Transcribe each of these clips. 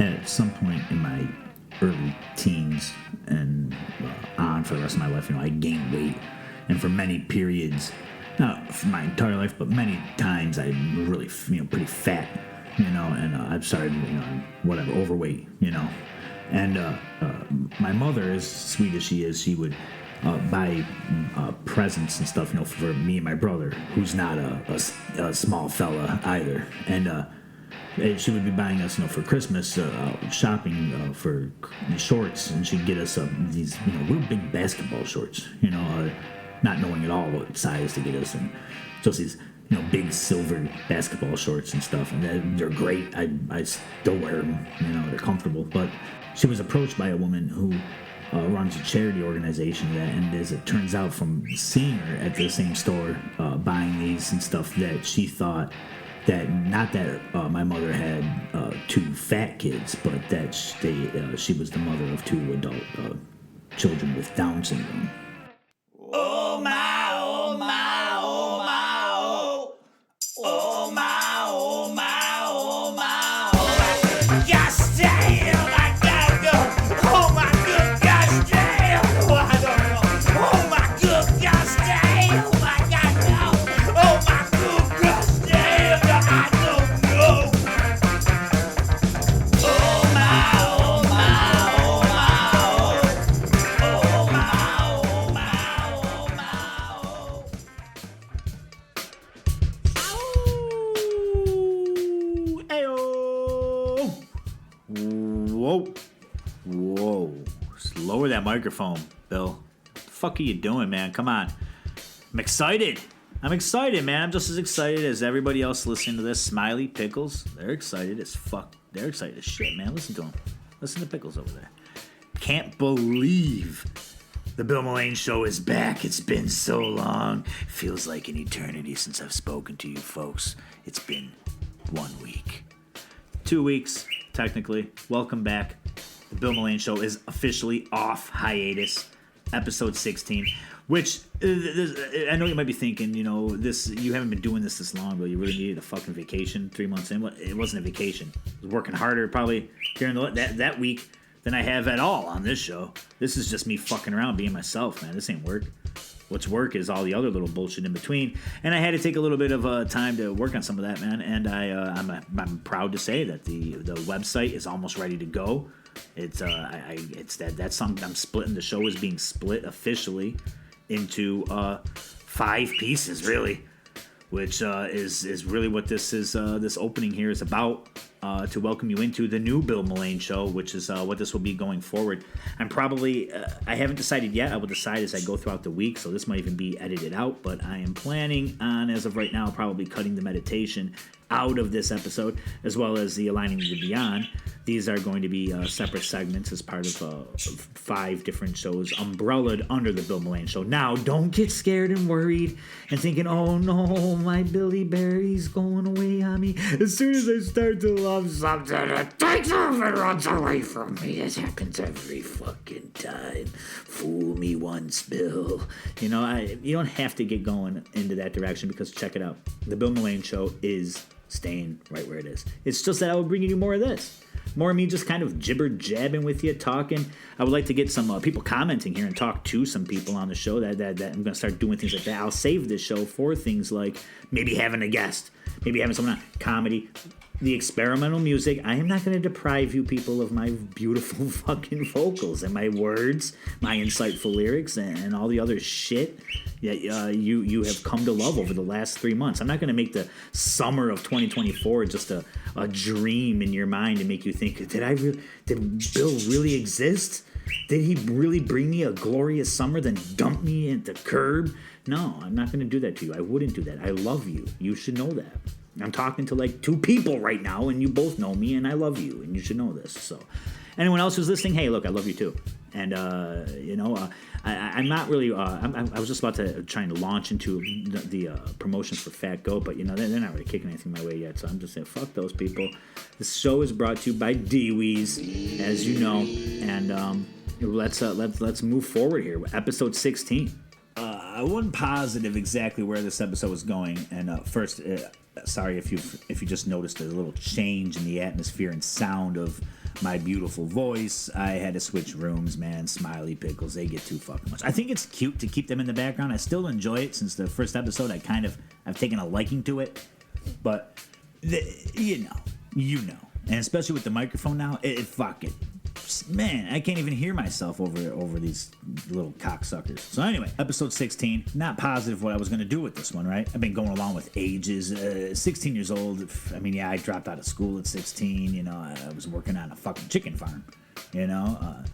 at some point in my early teens and on for the rest of my life, I gained weight, and for many periods, not for my entire life, but many times I'm really, pretty fat, and I've started, overweight, and my mother, as sweet as she is, she would buy presents and stuff, for me and my brother, who's not a small fella either, and she would be buying us, for Christmas, shopping for shorts, and she'd get us these, real big basketball shorts, not knowing at all what size to get us, and just these, big silver basketball shorts and stuff, and they're great. I still wear them, they're comfortable. But she was approached by a woman who runs a charity organization, and as it turns out from seeing her at the same store buying these and stuff, that she thought that not that my mother had two fat kids, but that she was the mother of two adult children with Down syndrome. Oh my, oh my, oh my, oh, oh my, oh my, oh my, oh my, gosh damn, I gotta go. Oh my good gosh damn, oh I don't know. Oh my good gosh damn, oh I gotta go. Oh my good gosh damn, I don't know. Oh my, oh my, oh my, oh, oh my, oh my. Whoa. Lower that microphone, Bill. What the fuck are you doing, man? Come on. I'm excited, man. I'm just as excited as everybody else listening to this. Smiley, Pickles, they're excited as fuck. They're excited as shit, man. Listen to them. Listen to Pickles over there. Can't believe the Bill Mullane Show is back. It's been so long. Feels like an eternity since I've spoken to you folks. It's been 1 week. 2 weeks, technically. Welcome back. The Bill Mullane Show is officially off hiatus. Episode 16. Which, I know you might be thinking, this you haven't been doing this long, but you really needed a fucking vacation 3 months in. Well, it wasn't a vacation. I was working harder probably during that week than I have at all on this show. This is just me fucking around being myself, man. This ain't work. What's work is all the other little bullshit in between. And I had to take a little bit of time to work on some of that, man. And I'm proud to say that the website is almost ready to go. It's that's something I'm splitting. The show is being split officially into 5 pieces, really, which is really what this is. This opening here is about. To welcome you into the new Bill Mullane Show, which is what this will be going forward. I'm probably, I haven't decided yet. I will decide as I go throughout the week, so this might even be edited out, but I am planning on, as of right now, probably cutting the meditation out of this episode, as well as the Aligning to Beyond. These are going to be separate segments as part of 5 different shows umbrellaed under the Bill Mullane Show. Now, don't get scared and worried and thinking, oh no, my Billy Barry's going away on me. As soon as I start to love something, it takes off and runs away from me. This happens every fucking time. Fool me once, Bill. You don't have to get going into that direction, because check it out. The Bill Mullane Show is staying right where it is. It's just that I will bring you more of this. More of me just kind of jibber-jabbing with you, talking. I would like to get some people commenting here and talk to some people on the show. That I'm going to start doing things like that. I'll save this show for things like maybe having a guest, maybe having someone on comedy, the experimental music. I am not going to deprive you people of my beautiful fucking vocals and my words, my insightful lyrics, and all the other shit that you have come to love over the last 3 months. I'm not going to make the summer of 2024 just a dream in your mind and make you think, did Bill really exist? Did he really bring me a glorious summer, then dump me at the curb? No, I'm not going to do that to you. I wouldn't do that. I love you. You should know that. I'm talking to like 2 people right now, and you both know me, and I love you, and you should know this. So anyone else who's listening, hey, look, I love you too. And, I'm not really, I was just about to try to launch into the promotions for Fat Goat, but, they're not really kicking anything my way yet, so I'm just saying, fuck those people. This show is brought to you by Dee-Wees, as you know, and let's move forward here. Episode 16. I wasn't positive exactly where this episode was going, and first, sorry if you just noticed a little change in the atmosphere and sound of my beautiful voice. I had to switch rooms, man. Smiley Pickles, they get too fucking much. I think it's cute to keep them in the background. I still enjoy it. Since the first episode, I've taken a liking to it. But, you know. And especially with the microphone now, it fucking... Man, I can't even hear myself over these little cocksuckers. So anyway, episode 16. Not positive what I was going to do with this one, right? I've been going along with ages. 16 years old. I mean, yeah, I dropped out of school at 16. You know, I was working on a fucking chicken farm. You know,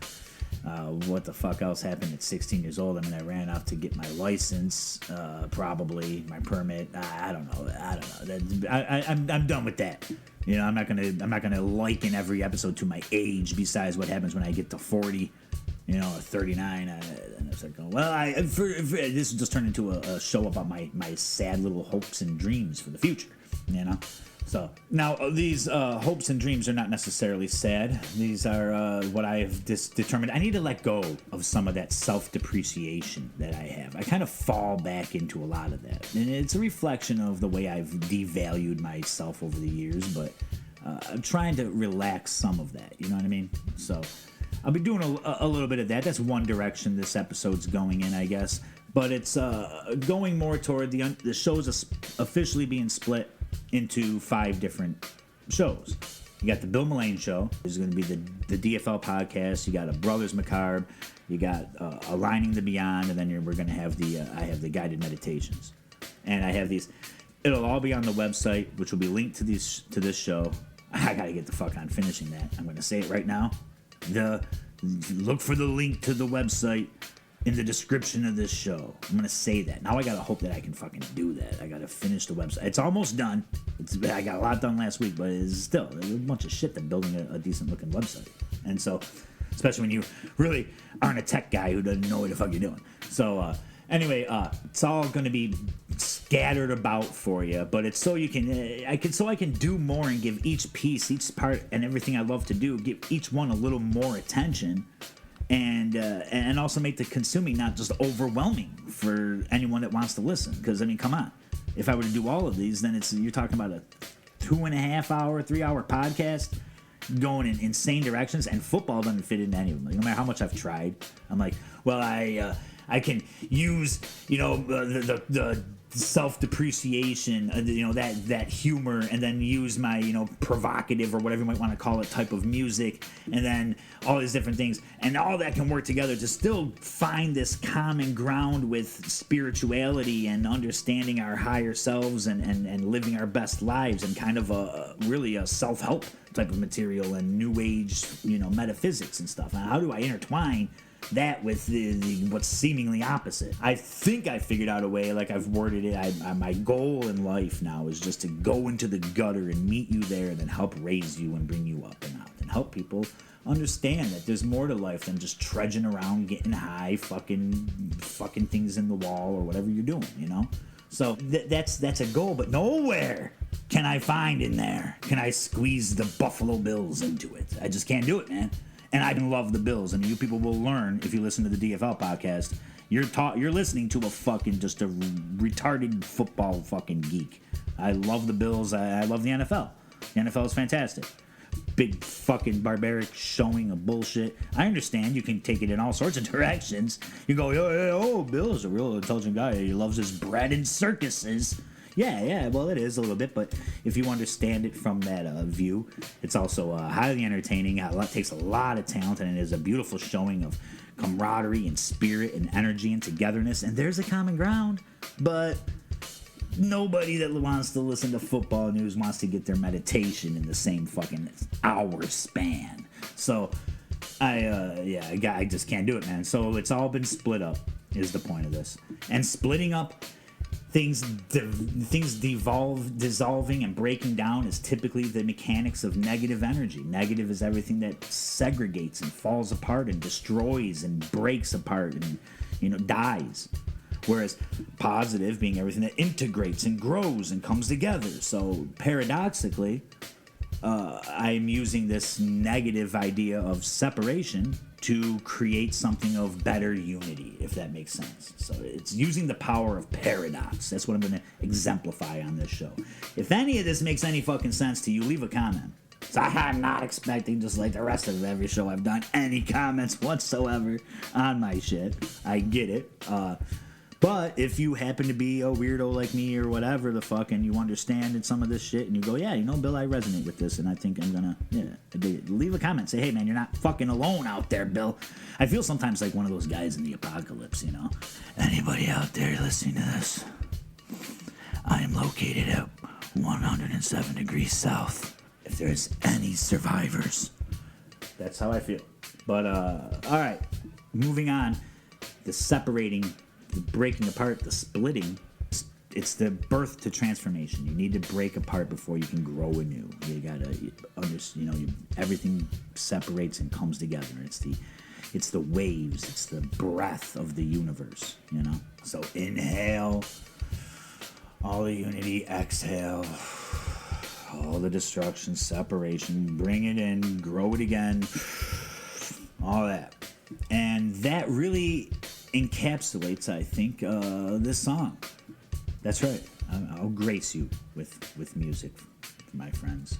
what the fuck else happened at 16 years old? I mean, I ran off to get my license, probably my permit. I don't know. I'm done with that. You know, I'm not gonna liken every episode to my age. Besides, what happens when I get to 40, you know, or 39? And it's like, well, this just turned into a show about my sad little hopes and dreams for the future. You know. So now these hopes and dreams are not necessarily sad. These are what I've determined. I need to let go of some of that self-depreciation that I have. I kind of fall back into a lot of that. And it's a reflection of the way I've devalued myself over the years, but I'm trying to relax some of that. You know what I mean? So I'll be doing a little bit of that. That's one direction this episode's going in, I guess. But it's going more toward the show's officially being split into 5 different shows. You got the Bill Mullane Show. There's going to be the DFL podcast. You got a Brothers Macabre. You got Aligning the Beyond, and then we're going to have I have the guided meditations, and I have these. It'll all be on the website, which will be linked to this show. I got to get the fuck on finishing that. I'm going to say it right now. Look for the link to the website in the description of this show. I'm going to say that. Now I got to hope that I can fucking do that. I got to finish the website. It's almost done. I got a lot done last week, but it's still a bunch of shit than building a decent looking website. And so, especially when you really aren't a tech guy who doesn't know what the fuck you're doing. So, anyway, it's all going to be scattered about for you, but it's so you can, I can do more and give each piece, each part, and everything I love to do, give each one a little more attention. And also make the consuming not just overwhelming for anyone that wants to listen. Because, I mean, come on. If I were to do all of these, then you're talking about a 2.5 hour, 3 hour podcast going in insane directions, and football doesn't fit into any of them. No matter how much I've tried, I'm like, well, I can use, you know, the self-depreciation, you know, that humor, and then use my, you know, provocative or whatever you might want to call it type of music, and then all these different things, and all that can work together to still find this common ground with spirituality and understanding our higher selves and living our best lives, and kind of really a self-help type of material and new age, you know, metaphysics and stuff. Now, how do I intertwine that with what's seemingly opposite? I think I figured out a way, like I've worded it. My goal in life now is just to go into the gutter and meet you there, and then help raise you and bring you up and out, and help people understand that there's more to life than just trudging around, getting high, fucking things in the wall or whatever you're doing, you know? So that's a goal, but nowhere can I find in there can I squeeze the Buffalo Bills into it. I just can't do it, man. And I love the Bills, and you people will learn if you listen to the DFL podcast. You're listening to just a retarded football fucking geek. I love the Bills. I love the NFL. The NFL is fantastic. Big fucking barbaric showing of bullshit. I understand you can take it in all sorts of directions. You go, Bill's a real intelligent guy. He loves his bread and circuses. Yeah, well, it is a little bit, but if you understand it from that view, it's also highly entertaining. It takes a lot of talent, and it is a beautiful showing of camaraderie and spirit and energy and togetherness, and there's a common ground, but nobody that wants to listen to football news wants to get their meditation in the same fucking hour span. So, I just can't do it, man. So it's all been split up, is the point of this. And splitting up things dissolving and breaking down is typically the mechanics of negative energy. Negative is everything that segregates and falls apart and destroys and breaks apart and, you know, dies. Whereas positive being everything that integrates and grows and comes together. So paradoxically, I'm using this negative idea of separation to create something of better unity, if that makes sense. So it's using the power of paradox. That's what I'm going to exemplify on this show. If any of this makes any fucking sense to you, leave a comment. So I'm not expecting, just like the rest of every show I've done, any comments whatsoever on my shit. I get it. But if you happen to be a weirdo like me or whatever the fuck, and you understand some of this shit, and you go, yeah, you know, Bill, I resonate with this, and I think I'm gonna, leave a comment. Say, hey, man, you're not fucking alone out there, Bill. I feel sometimes like one of those guys in the apocalypse, you know? Anybody out there listening to this? I am located at 107 degrees south. If there's any survivors. That's how I feel. But, all right, moving on. The separating, the breaking apart, the splitting, it's the birth to transformation. You need to break apart before you can grow anew. You gotta everything separates and comes together. It's the waves, it's the breath of the universe, you know? So inhale, all the unity, exhale, all the destruction, separation, bring it in, grow it again, all that. And that really encapsulates, I think, this song. That's right. I'll grace you with music, my friends.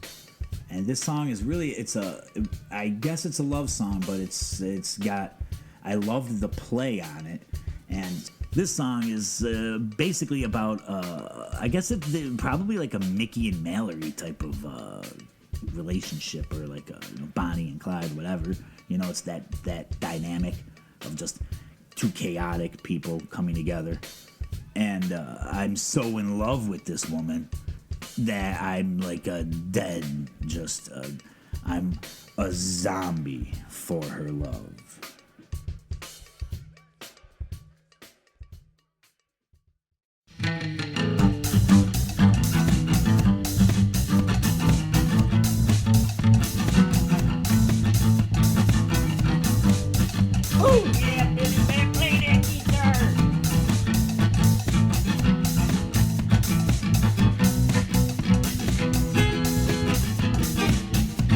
And this song is really, I guess it's a love song, but it's got, I love the play on it. And this song is basically about, I guess probably like a Mickey and Mallory type of relationship, or like a, Bonnie and Clyde, whatever. You know, it's that dynamic of just two chaotic people coming together. And I'm so in love with this woman that I'm like I'm a zombie for her love. Oh yeah, Billy Bear, play that guitar.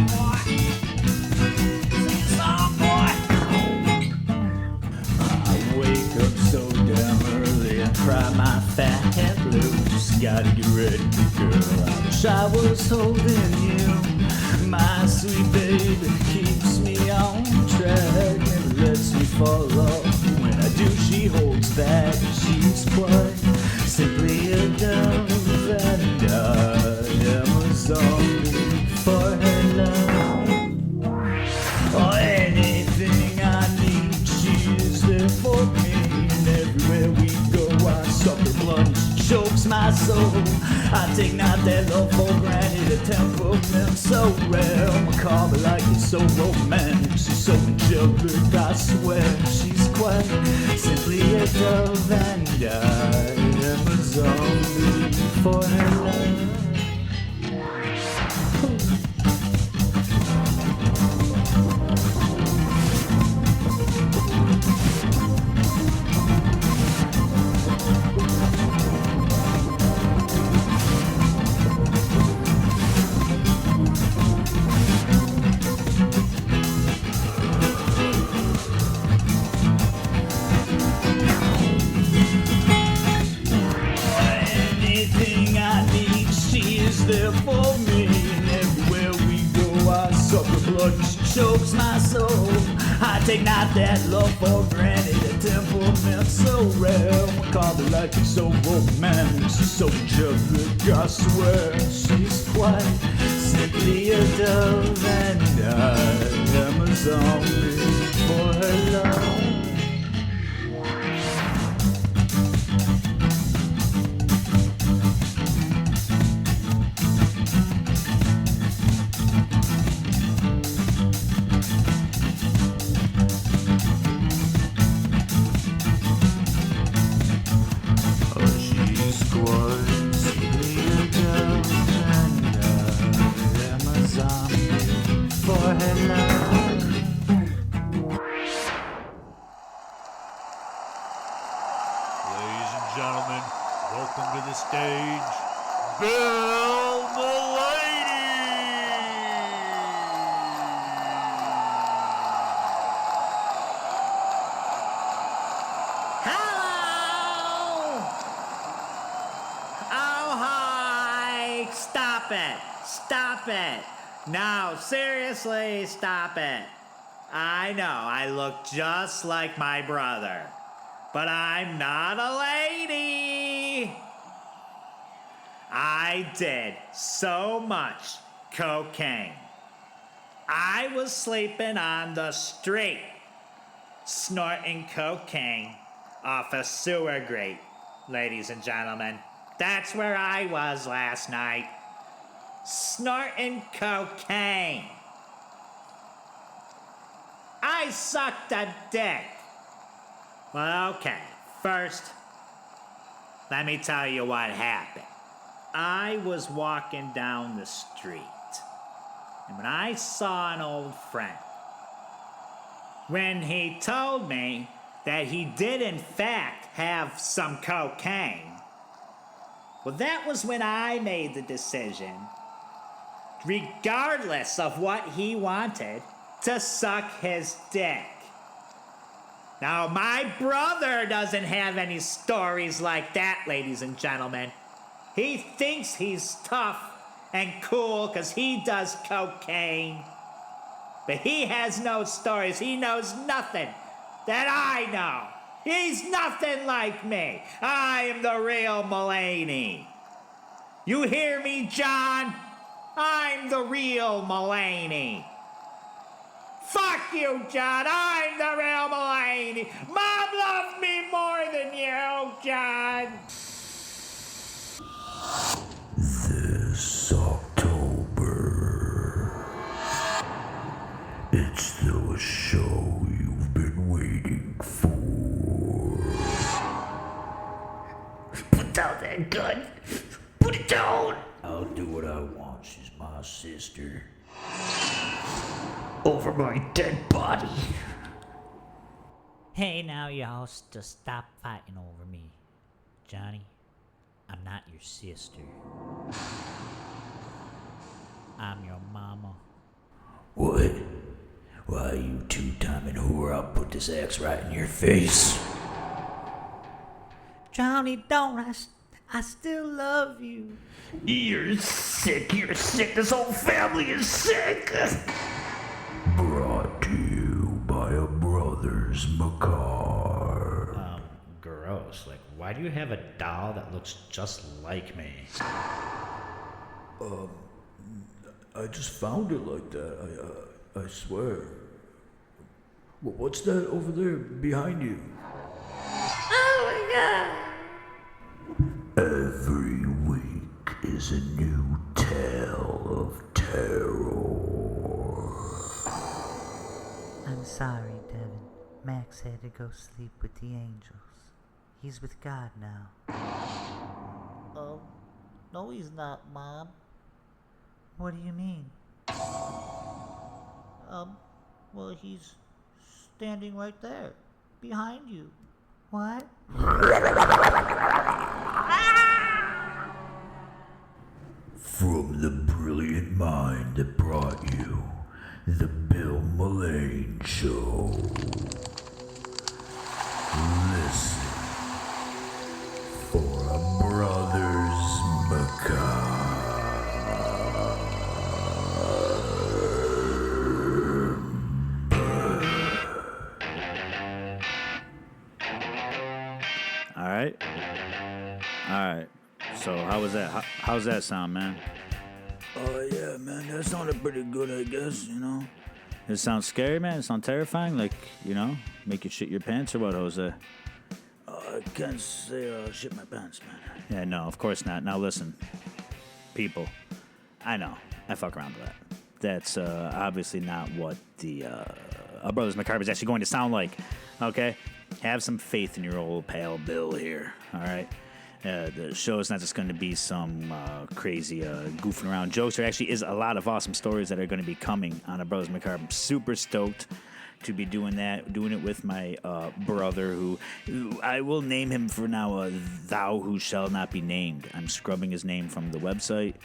Boy, sing a song, boy. I wake up so damn early and cry my fat head blues. Gotta get ready, girl. I wish I was holding you. My sweet baby keeps me on track, never lets me fall off. When I do, she holds back. She's quite simply a dove, and I am a zombie for her love. Oh, anything I need, she is there for me. And everywhere we go, I suck her blood. She chokes my soul. I take not that love for granted, a temperament so rare. I'ma call her like it's so romantic. She's so angelic, I swear. She's quite simply a dove, and I am a zombie for her love. Anything I need, she is there for me. And everywhere we go, I suck her blood and she chokes my soul. I take not that love for granted, a temperament so rare. I call her like it's so romantic. She's so angelic, I swear. She's quite simply a dove, and I am a zombie for her love. Ladies and gentlemen, welcome to the stage, Bill Mullady! Hello! Oh, hi! Stop it! Stop it! No, seriously, stop it. I know I look just like my brother, but I'm not a lady. I did so much cocaine. I was sleeping on the street, snorting cocaine off a sewer grate, ladies and gentlemen. That's where I was last night. Snorting cocaine. I sucked a dick. Well, okay. First, let me tell you what happened. I was walking down the street, and when I saw an old friend, when he told me that he did in fact have some cocaine, well, that was when I made the decision, regardless of what he wanted, to suck his dick. Now, my brother doesn't have any stories like that, ladies and gentlemen. He thinks he's tough and cool because he does cocaine. But he has no stories. He knows nothing that I know. He's nothing like me. I am the real Mulaney. You hear me, John? I'm the real Mulaney. Fuck you, John. I'm the real Mulaney. Mom loves me more than you, John. This October, it's the show you've been waiting for. Put down that gun. Put it down. I'll do what I want, she's my sister. Over my dead body. Hey, now y'all, just stop fighting over me. Johnny, I'm not your sister. I'm your mama. What? Why, you two-timing whore, I'll put this axe right in your face. Johnny, don't. I still love you. You're sick. You're sick. This whole family is sick. Brought to you by a brother's macabre. Gross. Like, why do you have a doll that looks just like me? I just found it like that. I swear. What's that over there behind you? Oh my god. Every week is a new tale of terror. I'm sorry, Devin. Max had to go sleep with the angels. He's with God now. Oh, no he's not, Mom. What do you mean? Well, he's standing right there, behind you. What? From the brilliant mind that brought you the Bill Mullane Show. Listen for a brother's macabre. All right. So how was that? How's that sound, man? Yeah, man, that sounded pretty good, I guess, you know. It sounds scary, man. It sounds terrifying. Like, make you shit your pants or what, Jose? I can't say shit my pants, man. Yeah, no, of course not. Now listen, people. I know. I fuck around with that. That's obviously not what the Our Brothers Macabre is actually going to sound like. Okay? Have some faith in your old pal Bill here. All right? The show is not just going to be some crazy goofing around jokes. There actually is a lot of awesome stories that are going to be coming on Our Brothers Macabre. I'm super stoked to be doing it with my brother, who I will name him for now, Thou Who Shall Not Be Named. I'm scrubbing his name from the website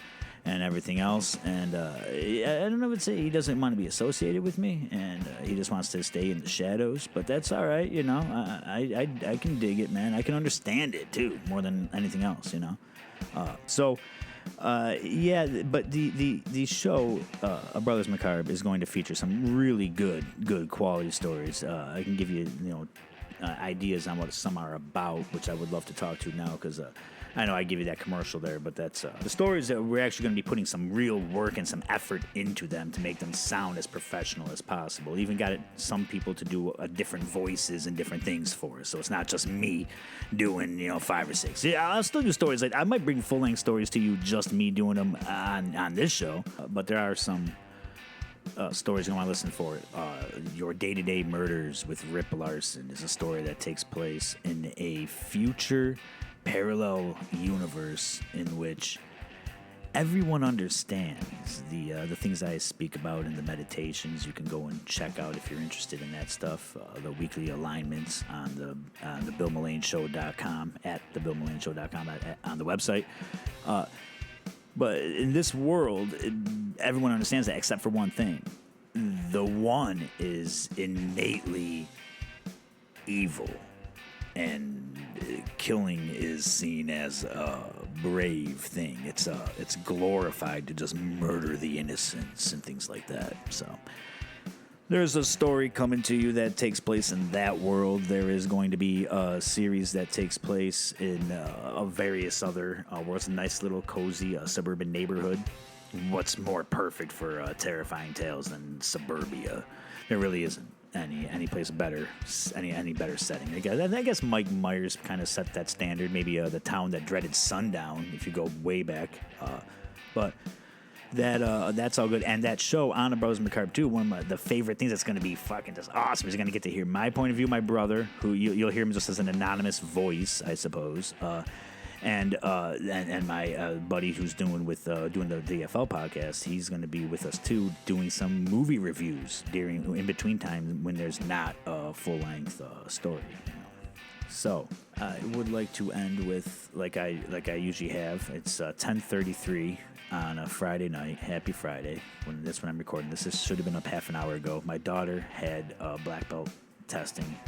and everything else, and I don't know, say he doesn't want to be associated with me, and he just wants to stay in the shadows, but that's all right, I can dig it, man. I can understand it too, more than anything else, So Yeah, but the show, A Brothers Macabre, is going to feature some really good quality stories. I can give you, ideas on what some are about, which I would love to talk to now because I know I give you that commercial there, but that's the stories that we're actually going to be putting some real work and some effort into them to make them sound as professional as possible. Even got some people to do different voices and different things for us, so it's not just me doing 5 or 6. Yeah, I'll still do stories. Like I might bring full-length stories to you, just me doing them on this show, but there are some stories you want to listen for. Your Day-to-Day Murders with Rip Larson is a story that takes place in a future parallel universe in which everyone understands the things I speak about in the meditations. You can go and check out if you're interested in that stuff. The weekly alignments on the BillMullaneShow.com at the BillMullaneShow.com on the website. But in this world, everyone understands that except for one thing. The one is innately evil, and killing is seen as a brave thing. It's glorified to just murder the innocents and things like that. So there's a story coming to you that takes place in that world. There is going to be a series that takes place in various other worlds. A nice little cozy suburban neighborhood. What's more perfect for terrifying tales than suburbia? There really isn't any place better, any better setting. I guess Mike Myers kind of set that standard. Maybe The Town That Dreaded Sundown, if you go way back. But that's all good. And that show on A Brothers Macabre 2, one of the favorite things that's going to be fucking just awesome is you're going to get to hear my point of view, my brother, who you'll hear him just as an anonymous voice, I suppose. And my buddy who's doing the DFL podcast, he's going to be with us too, doing some movie reviews in between times when there's not a full length story. So I would like to end with like I usually have. It's 10:33 on a Friday night. Happy Friday. When I'm recording this. This should have been up half an hour ago. My daughter had black belt testing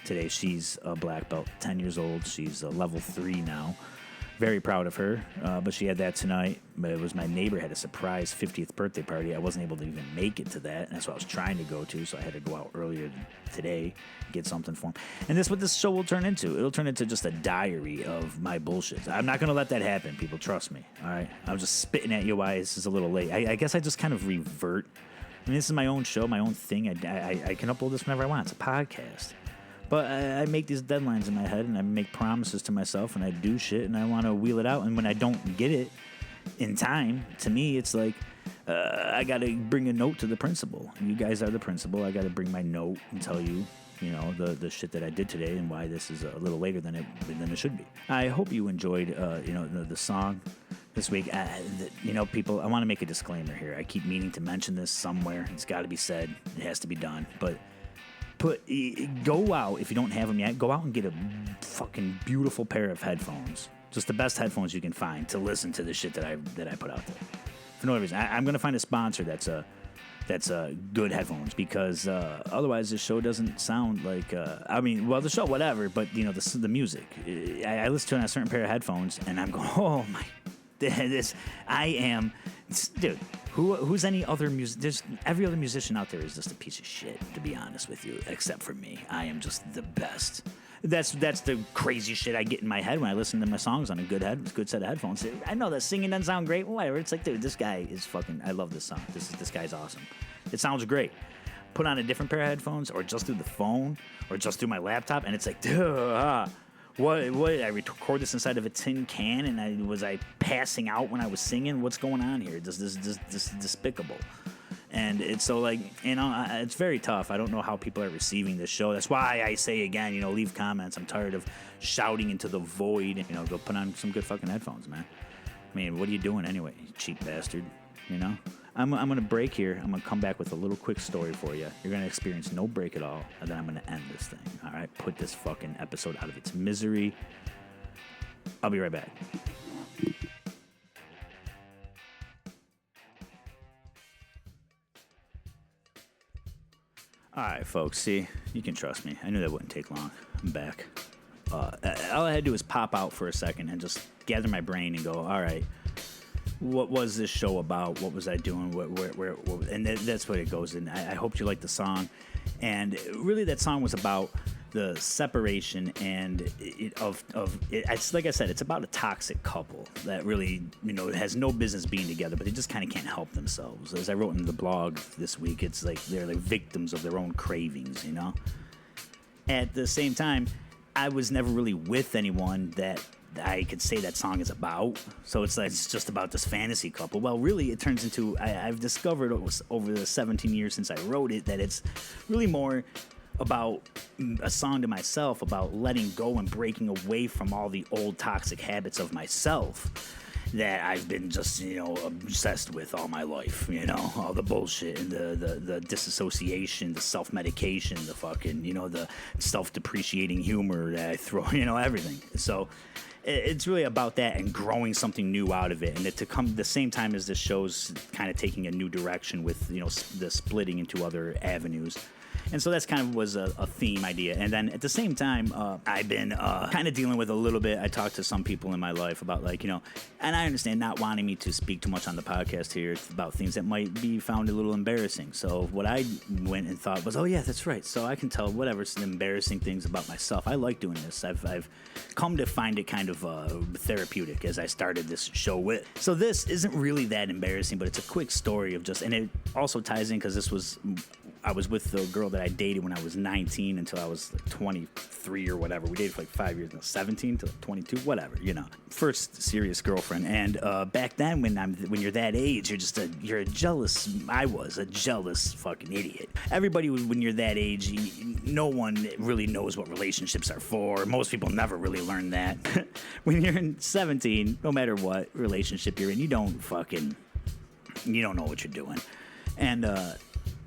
today. She's a black belt, 10 years old. She's level 3 now. Very proud of her, but she had that tonight. But it was my neighbor had a surprise 50th birthday party. I wasn't able to even make it to that, and that's what I was trying to go to, so I had to go out earlier today, get something for him. And this is what this show will turn into. It'll turn into just a diary of my bullshit. I'm not going to let that happen, people. Trust me, all right? I'm just spitting at you why this is a little late. I guess I just kind of revert. I mean, this is my own show, my own thing. I can upload this whenever I want. It's a podcast. But I make these deadlines in my head, and I make promises to myself, and I do shit, and I want to wheel it out. And when I don't get it in time, to me, it's like I got to bring a note to the principal. You guys are the principal. I got to bring my note and tell you, the shit that I did today and why this is a little later than it should be. I hope you enjoyed, the song this week. People, I want to make a disclaimer here. I keep meaning to mention this somewhere. It's got to be said. It has to be done. But go out, if you don't have them yet, go out and get a fucking beautiful pair of headphones. Just the best headphones you can find to listen to the shit that I put out there. For no other reason. I'm going to find a sponsor that's good headphones, because otherwise this show doesn't sound like the show, whatever, but the music. I listen to it on a certain pair of headphones and I'm going, oh my, dude, who's any other music? There's every other musician out there is just a piece of shit, to be honest with you, except for me. I am just the best. That's the crazy shit I get in my head when I listen to my songs on a good set of headphones. I know that singing doesn't sound great, whatever. It's like, dude, this guy is fucking. I love this song. This guy's awesome. It sounds great. Put on a different pair of headphones, or just through the phone, or just through my laptop, and it's like, duh. What? I record this inside of a tin can, and was I passing out when I was singing? What's going on here? This is despicable. And it's so it's very tough. I don't know how people are receiving this show. That's why I say again, leave comments. I'm tired of shouting into the void. And, go put on some good fucking headphones, man. I mean, what are you doing anyway, you cheap bastard? I'm going to break here. I'm going to come back with a little quick story for you. You're going to experience no break at all, and then I'm going to end this thing. All right? Put this fucking episode out of its misery. I'll be right back. All right, folks. See, you can trust me. I knew that wouldn't take long. I'm back. All I had to do was pop out for a second and just gather my brain and go, all right, what was this show about? What was I doing? And that's what it goes in. I hope you like the song. And really, that song was about the separation and it's like I said, it's about a toxic couple that really, has no business being together, but they just kind of can't help themselves. As I wrote in the blog this week, it's like they're like victims of their own cravings, At the same time, I was never really with anyone that I could say that song is about. So it's like it's just about this fantasy couple. Well, really, it turns into I've discovered over the 17 years since I wrote it that it's really more about a song to myself about letting go and breaking away from all the old toxic habits of myself that I've been just, obsessed with all my life, all the bullshit and the disassociation, the self-medication, the fucking, the self-depreciating humor that I throw, everything. So it's really about that and growing something new out of it. And to come the same time as this show's kind of taking a new direction with, the splitting into other avenues. And so that's kind of was a theme idea. And then at the same time, I've been kind of dealing with a little bit. I talked to some people in my life about and I understand not wanting me to speak too much on the podcast here about things that might be found a little embarrassing. So what I went and thought was, oh yeah, that's right. So I can tell whatever some embarrassing things about myself. I like doing this. I've come to find it kind of therapeutic as I started this show with. So this isn't really that embarrassing, but it's a quick story of just, and it also ties in because I was with the girl that I dated when I was 19 until I was 23 or whatever. We dated for 5 years, 17 to 22, whatever, First serious girlfriend. And back then, when you're that age, you're a jealous. I was a jealous fucking idiot. Everybody, when you're that age, no one really knows what relationships are for. Most people never really learn that. When you're 17, no matter what relationship you're in, you don't know what you're doing. And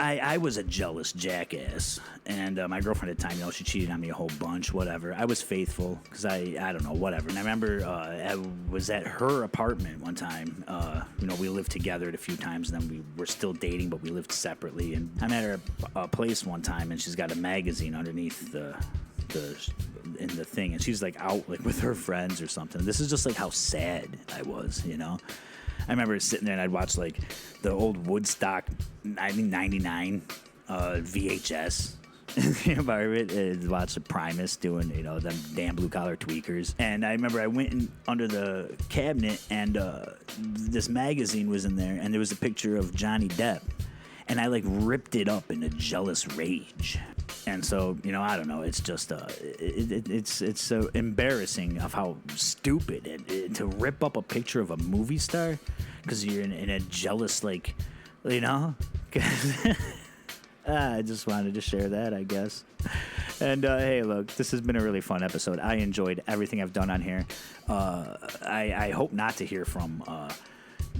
I was a jealous jackass, and my girlfriend at the time, she cheated on me a whole bunch, whatever. I was faithful, because I don't know, whatever. And I remember I was at her apartment one time. We lived together a few times, and then we were still dating, but we lived separately. And I'm at her place one time, and she's got a magazine underneath in the thing, and she's out with her friends or something. This is just how sad I was, I remember sitting there and I'd watch the old Woodstock, I think 99 VHS environment, and watch the Primus doing, them damn blue collar tweakers. And I remember I went in under the cabinet and this magazine was in there, and there was a picture of Johnny Depp, and I ripped it up in a jealous rage. And so, I don't know. It's just it's so embarrassing of how stupid and to rip up a picture of a movie star because you're in a jealous I just wanted to share that, I guess. And hey, look, this has been a really fun episode. I enjoyed everything I've done on here. I hope not to hear from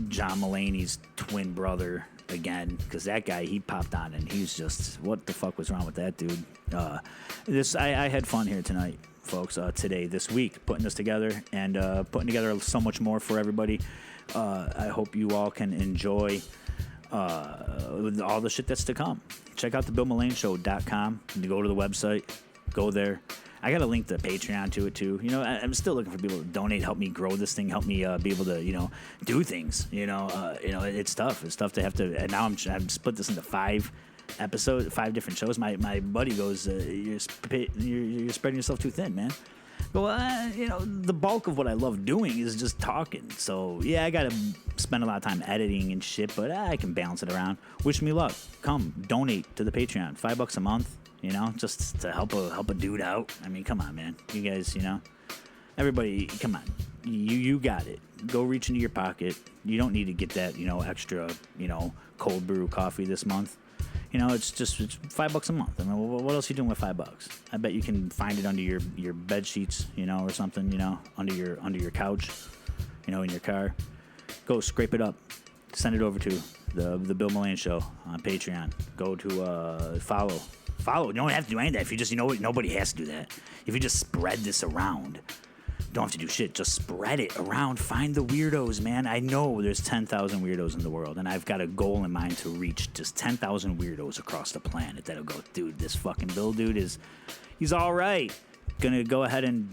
John Mulaney's twin brother again, because that guy, he popped on and he's just, what the fuck was wrong with that dude? I had fun here tonight, folks, this week, putting this together and putting together so much more for everybody. I hope you all can enjoy all the shit that's to come. Check out thebillmulaneshow.com. Go to the website, go there. I got to link the Patreon to it too. I'm still looking for people to donate, help me grow this thing, help me be able to, do things. It's tough. It's tough to have to. And now I'm split this into 5 episodes, 5 different shows. My buddy goes, you're spreading yourself too thin, man. Well, the bulk of what I love doing is just talking. So yeah, I got to spend a lot of time editing and shit, but I can balance it around. Wish me luck. Come donate to the Patreon, $5 a month. Just to help a dude out. I mean, come on, man. You guys, everybody, come on. You got it. Go reach into your pocket. You don't need to get that, extra, cold brew coffee this month. It's $5 a month. I mean, what else are you doing with $5? I bet you can find it under your bed sheets, or something, under your couch, in your car. Go scrape it up. Send it over to the Bill Mullane Show on Patreon. Go to follow. You don't have to do any of that. If you just, nobody has to do that. If you just spread this around, don't have to do shit. Just spread it around. Find the weirdos, man. I know there's 10,000 weirdos in the world, and I've got a goal in mind to reach just 10,000 weirdos across the planet that'll go, dude, this fucking Bill dude he's all right. Gonna go ahead and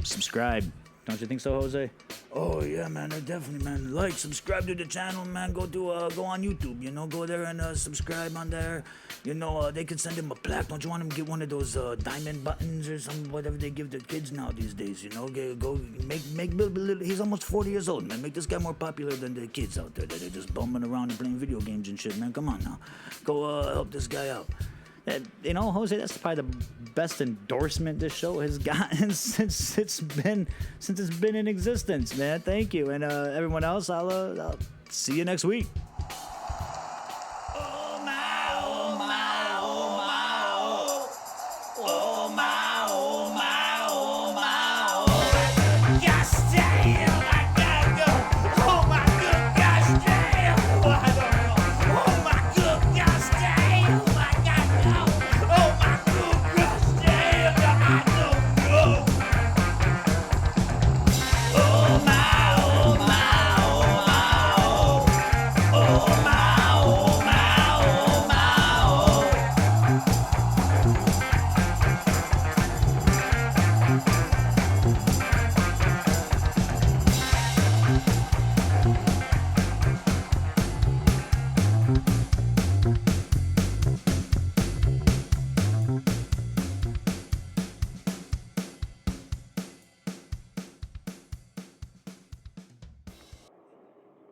subscribe. Don't you think so, Jose? Oh yeah, man, definitely, man. Like, subscribe to the channel, man. Go on YouTube, go there and subscribe on there. They could send him a plaque. Don't you want him to get one of those diamond buttons or some whatever they give the kids now these days? Go make Bill. He's almost 40 years old, man. Make this guy more popular than the kids out there that are just bumming around and playing video games and shit, man. Come on now, go help this guy out. Jose, that's probably the best endorsement this show has gotten since it's been in existence, man. Thank you, and everyone else, I'll see you next week. Oh my, oh my, oh my, oh. Oh my, oh my, oh my, oh. Gosh damn, I gotta go. Oh my good gosh damn. Oh, I don't know. Oh my good gosh damn, I gotta go. Oh my good gosh damn, I don't know. Oh my, oh my, oh my, oh. Oh my, oh my, oh my, oh.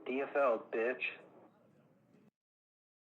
DFL, bitch.